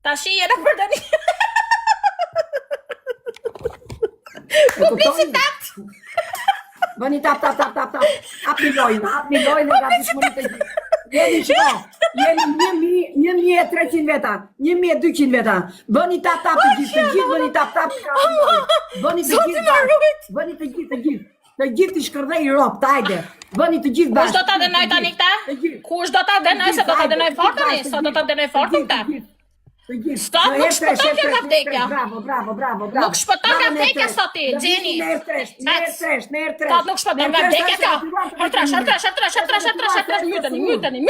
Tashi jena për tani. Publicitet. Bëni tap. Hapni lojën nga dishmërit e gjithë. Jeni shko, jeni 1.300 veta, 1.200 veta. Bëni tap të gjithë, bëni tap. Bëni të gjithë. Të gjithë të shkërdhej ropë, tajde. Bëni të gjithë bashkë. Kush do ta dënoj tani këta? Kush do ta dënoj, se do ta dënoj fortën? Sa do ta dënoj fortën këta? Stop, nuk shpëton kjo nga vdekja. Bravo. Nuk shpëton nga vdekja sot ti, Gjeni. Në erë tresh. Stop, nuk shpëton nga vdekja kjo. Hertrash. Myteni.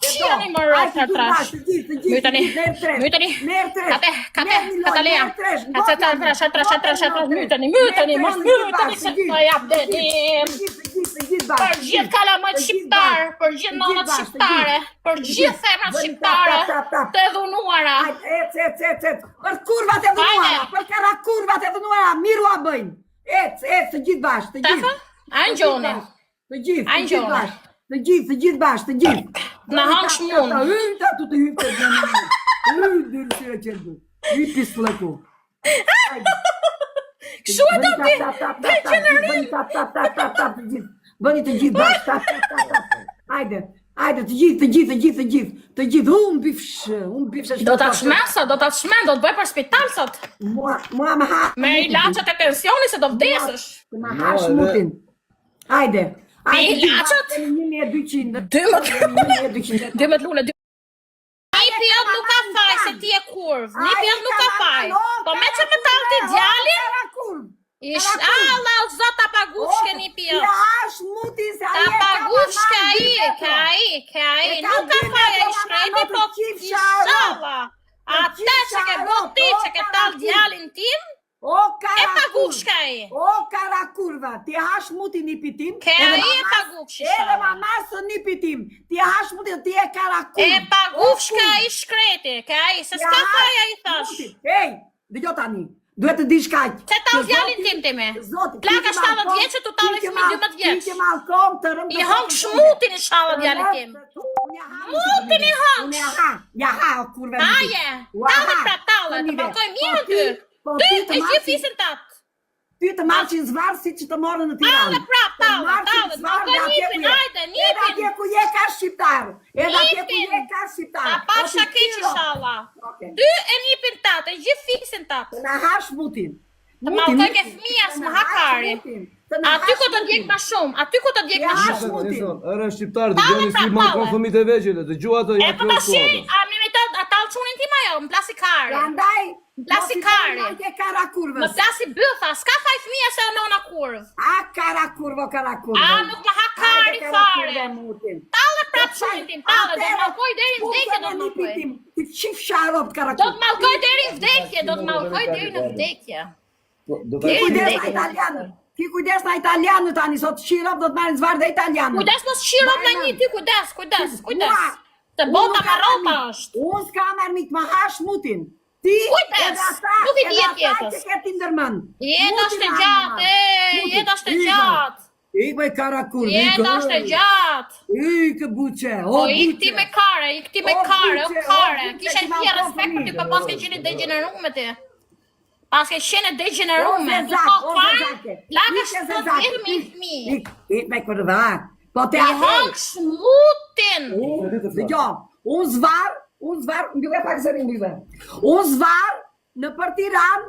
Qeni më rrët, hertrash. Myteni. Katalea. Hertrash. Myteni. Se të jap denim. Për gjithë kalamët shqiptar, për gjithë nonët shqiptare, për gjithë femrat shqiptare, të dhunuara. Ec. Për kurvat e dhunuara, për kara kurvat e dhunuara, miru a bëjnë. Ec, të gjithë bashkë, të gjithë. Anjonin. Të gjithë bashkë. Në hangë shmun. Tu të hypë të gjënë. Hypë s'fleku. Kështu e do ti, të gjenerim. Bëni të gjithë bashkë, tap. Hajde, të gjithë, unë bifshë. Do ta shmen, do të bëj për spital sot. Mua më ha. Me ilacët e tensioni se do vdesësh. Më ha shmutin. Hajde. Me ilacët? 1.200. 12 lule. Një pjellë nuk ka faj se ti e kurv. Një pjellë nuk ka faj. Po me që më talë ti djalin? Allah, o zot ta pagushke një pjellë. Ta pagushke ka i. Nuk ka faj e i shkreti, po inshallah. Ate që ke boti që ke talë djalin tim, e pagushke i. O kara kurva, ti hash mutin një pitim. Ka i e pagushke Edhe mamasë një pitim. Ti hash mutin, ti e kara kurva. E pagushke i shkreti, ka i, se s'ka faja i thash. Hej, dëgjo tani, duhet të di shkaq. Se talë djalin tim time. Plaka 70 vjeqë, tu talë i fëmi 12 vjeqë. I hongë shmutin i shalë djalin tim. Mutin i hongë. Ja ha, kurve. Haje, talë pra talë, të pakoj mirë ty. Ty e gjithë fisën tatë. Ty të marqin zvarë si që të morën në Tiranë. Talë prap, talë, të pakoj njipin, hajde, Edhe njipin. atje ku je ka shqiptar. Ta pa shakeq i shala. Ty e njipin tatë, e gjithë fisën tatë. Të na hash mutin. Të malkoj ke fëmija s'më hakari. Aty ku të djek ma shumë, Ere shqiptar, të gjeni si ma kon fëmit e vegjele, të gjua të E po të shi, a mi me të talë qunin ti ma jo, më plasi kare. Andaj, Plasi kare. Në kara kurvës. Më plasi bëtha, s'ka faj fëmija se nona kurv. A kara kurvë. A nuk më hakari fare. Talë prap qunin tim, talë, do të malkoj deri në vdekje, do të malkoj. Ti qif sharop të kara Do të malkoj deri në vdekje, do të malkoj deri në vdekje. Ti kujdes na italianë tani, sot shirop do të marrin zvarë dhe italianë. Kujdes mos shirop në një, ti kujdes. Të bota me ropa është. Unë s'ka merë mi të më hash mutin. Ti Kujdes, nuk i dijet jetës. Jeta është e gjatë, jeta është e gjatë. Ikë kara kurvë. Jeta është e gjatë. Ikë buqe, O ikti me kare, o kare. Kishe një respekt për ty, për paske qeni degenerume ti. Paske qene degenerume. Të po kare, plaka shpët mirë me i fmi. Ikë me kërëva. Po te I hangë shmutin. Dëgjo, unë zvarë, unë zvarë në për Tiranë,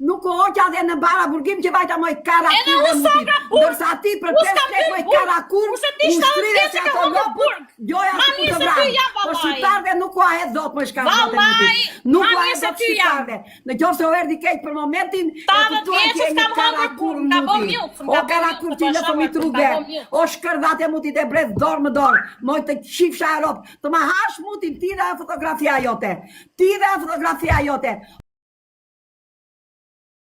nuk o oqa dhe në bara burgim që vajta moj kara kurve mutin. Dërsa ti për test tek moj kara kurve, unë shtrire që ato lopë, gjoja të ku të vranë. Po shqiptarve nuk o ahet dhot moj shkarë dhe mutin. Nuk o ahet dhot shqiptarve. Në qofë se o erdi kejtë për momentin, e kuptuaj që e një kara kurve mutin. O kara kurve që në fëmi trube, o shkërdat e mutit e brez dorë më dorë, moj të qifsha e ropë, të ma hash mutin ti dhe fotografia jote.